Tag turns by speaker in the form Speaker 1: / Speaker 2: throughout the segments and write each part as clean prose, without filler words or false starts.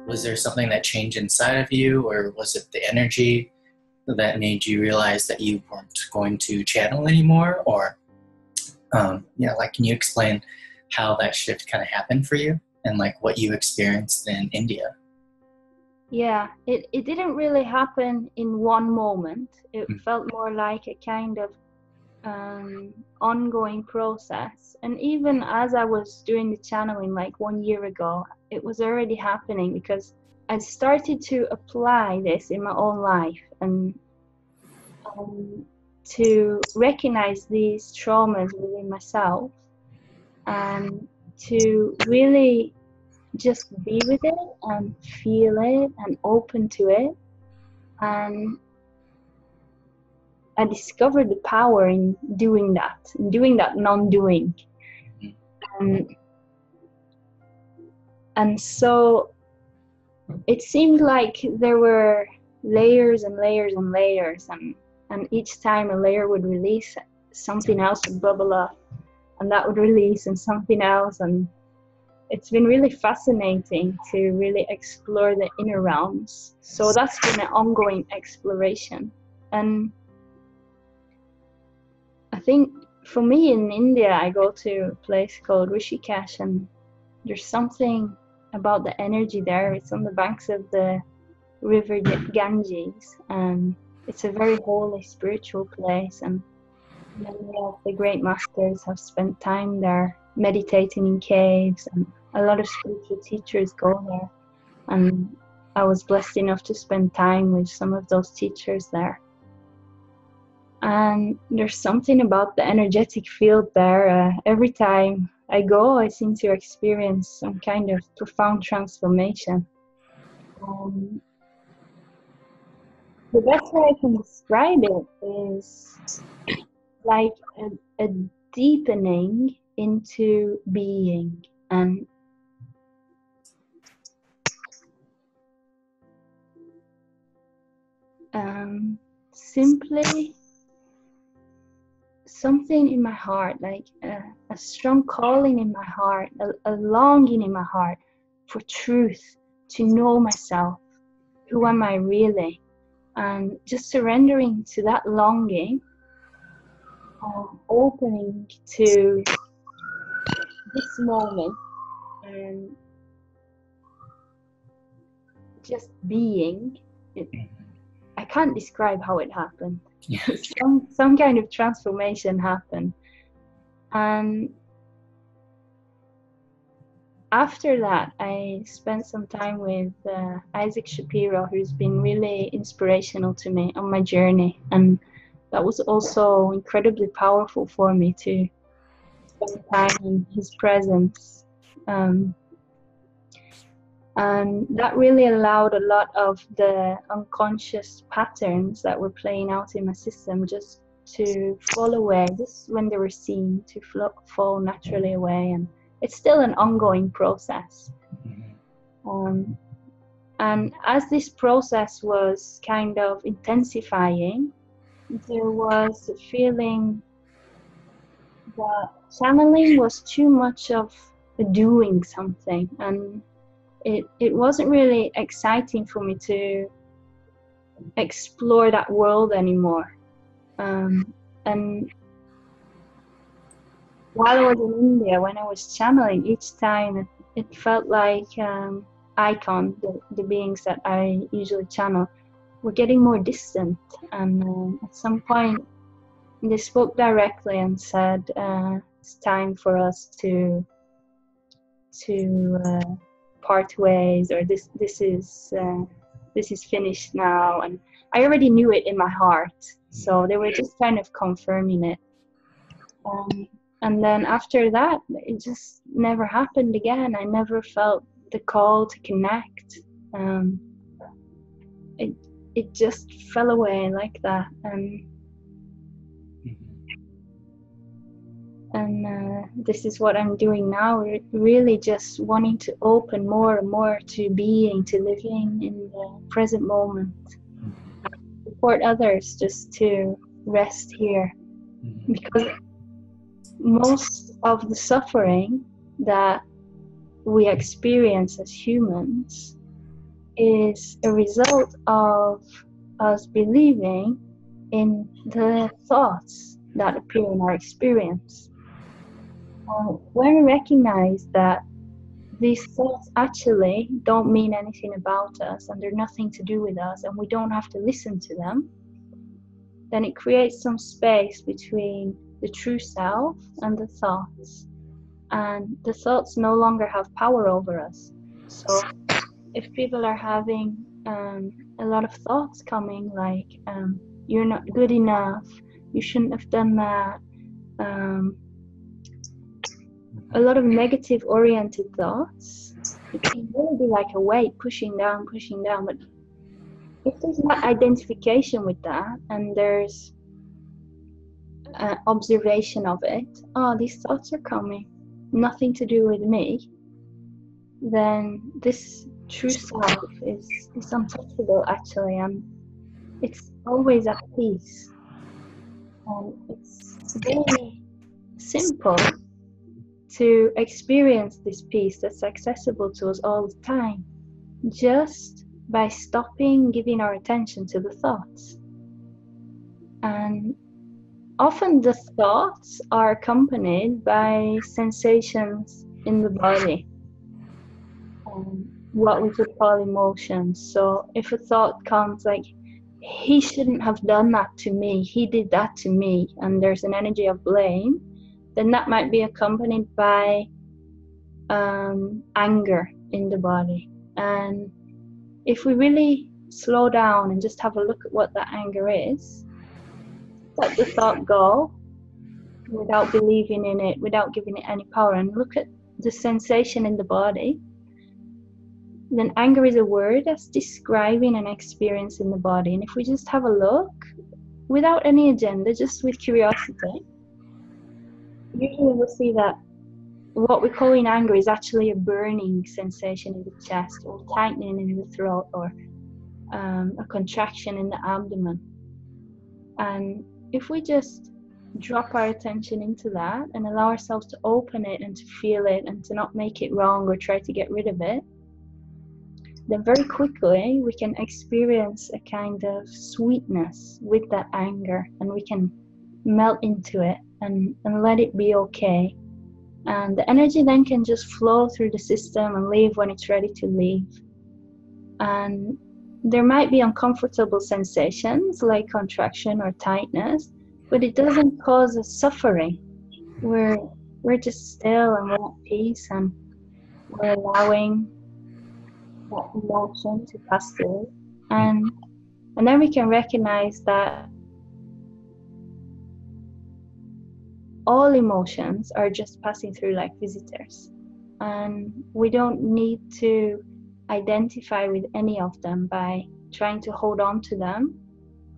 Speaker 1: was there something that changed inside of you, or was it the energy that made you realize that you weren't going to channel anymore? Or, like, can you explain how that shift kind of happened for you and like what you experienced in India?
Speaker 2: Yeah, it didn't really happen in one moment. It felt more like a kind of ongoing process. And even as I was doing the channeling like 1 year ago, it was already happening, because I started to apply this in my own life, and to recognize these traumas within myself, and to really just be with it and feel it and open to it. And I discovered the power in doing that non-doing. And so it seemed like there were layers and layers and layers, and each time a layer would release, something else would bubble up, and that would release, and something else. And it's been really fascinating to really explore the inner realms. So that's been an ongoing exploration. And I think for me in India, I go to a place called Rishikesh, and there's something about the energy there. It's on the banks of the river Ganges, and it's a very holy spiritual place, and many of the great masters have spent time there meditating in caves, and a lot of spiritual teachers go there. And I was blessed enough to spend time with some of those teachers there. And there's something about the energetic field there. Every time I go, I seem to experience some kind of profound transformation. The best way I can describe it is like a deepening into being, and simply something in my heart, like a strong calling in my heart, a longing in my heart for truth, to know myself, who am I really, and just surrendering to that longing, opening to this moment, and just being. I can't describe how it happened.
Speaker 1: Yeah.
Speaker 2: Some kind of transformation happened. And after that, I spent some time with Isaac Shapiro, who's been really inspirational to me on my journey. And that was also incredibly powerful for me to spend time in his presence. And that really allowed a lot of the unconscious patterns that were playing out in my system just to fall away, just when they were seen, to fall naturally away. And it's still an ongoing process. And as this process was kind of intensifying, there was a feeling that channeling was too much of doing something, and it wasn't really exciting for me to explore that world anymore. And while I was in India, when I was channeling, each time it felt like Icon, the beings that I usually channel, were getting more distant. And at some point, they spoke directly and said, it's time for us to part ways, or this is finished now. And I already knew it in my heart, so they were just kind of confirming it. And then after that, it just never happened again. I never felt the call to connect. It just fell away like that. And this is what I'm doing now, really just wanting to open more and more to being, to living in the present moment. Support others just to rest here. Because most of the suffering that we experience as humans is a result of us believing in the thoughts that appear in our experience. When we recognize that these thoughts actually don't mean anything about us and they're nothing to do with us and we don't have to listen to them, then it creates some space between the true self and the thoughts. And the thoughts no longer have power over us. So if people are having a lot of thoughts coming, like you're not good enough, you shouldn't have done that, a lot of negative oriented thoughts, it can really be like a weight pushing down. But if there's not identification with that and there's observation of it, oh, these thoughts are coming, nothing to do with me, then this true self is untouchable actually, and it's always at peace. And it's very simple to experience this peace that's accessible to us all the time, just by stopping giving our attention to the thoughts. And often the thoughts are accompanied by sensations in the body, what we could call emotions. So if a thought comes like, he shouldn't have done that to me, he did that to me, and there's an energy of blame, then that might be accompanied by anger in the body. And if we really slow down and just have a look at what that anger is, let the thought go without believing in it, without giving it any power, and look at the sensation in the body, then anger is a word that's describing an experience in the body. And if we just have a look without any agenda, just with curiosity, usually we'll see that what we call in anger is actually a burning sensation in the chest, or tightening in the throat, or a contraction in the abdomen. And if we just drop our attention into that and allow ourselves to open it and to feel it and to not make it wrong or try to get rid of it, then very quickly we can experience a kind of sweetness with that anger, and we can melt into it and let it be okay. And the energy then can just flow through the system and leave when it's ready to leave. And there might be uncomfortable sensations like contraction or tightness, but it doesn't cause us suffering. We're just still and we're at peace, and we're allowing that emotion to pass through. And then we can recognize that all emotions are just passing through like visitors, and we don't need to identify with any of them by trying to hold on to them.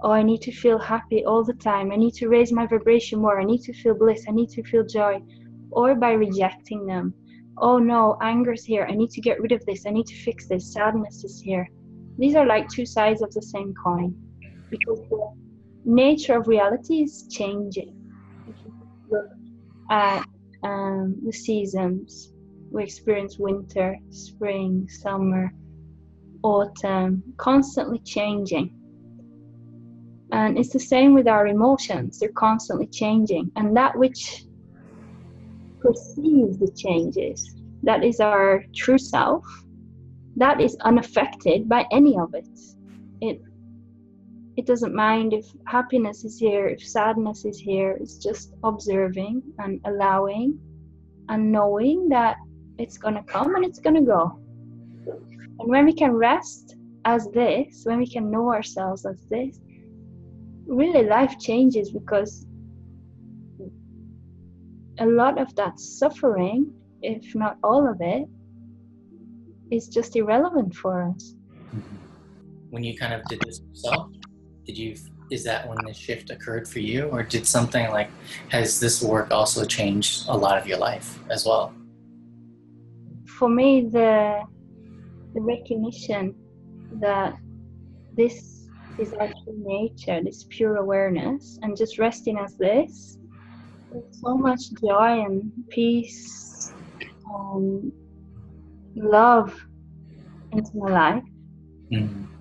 Speaker 2: Oh, I need to feel happy all the time, I need to raise my vibration more, I need to feel bliss, I need to feel joy. Or by rejecting them. Oh no, anger's here, I need to get rid of this, I need to fix this, sadness is here. These are like two sides of the same coin, because the nature of reality is changing. If you look at the seasons, we experience winter, spring, summer, autumn, constantly changing. And it's the same with our emotions, they're constantly changing. And that which perceives the changes, that is our true self, that is unaffected by any of it. It doesn't mind if happiness is here, if sadness is here. It's just observing and allowing and knowing that it's going to come and it's going to go. And when we can rest as this, when we can know ourselves as this, really life changes, because a lot of that suffering, if not all of it, is just irrelevant for us.
Speaker 1: When you kind of did this yourself, is that when the shift occurred for you, or did something like, has this work also changed a lot of your life as well?
Speaker 2: For me, the recognition that this is our true nature, this pure awareness, and just resting as this, there's so much joy and peace and love into my life.
Speaker 1: Mm.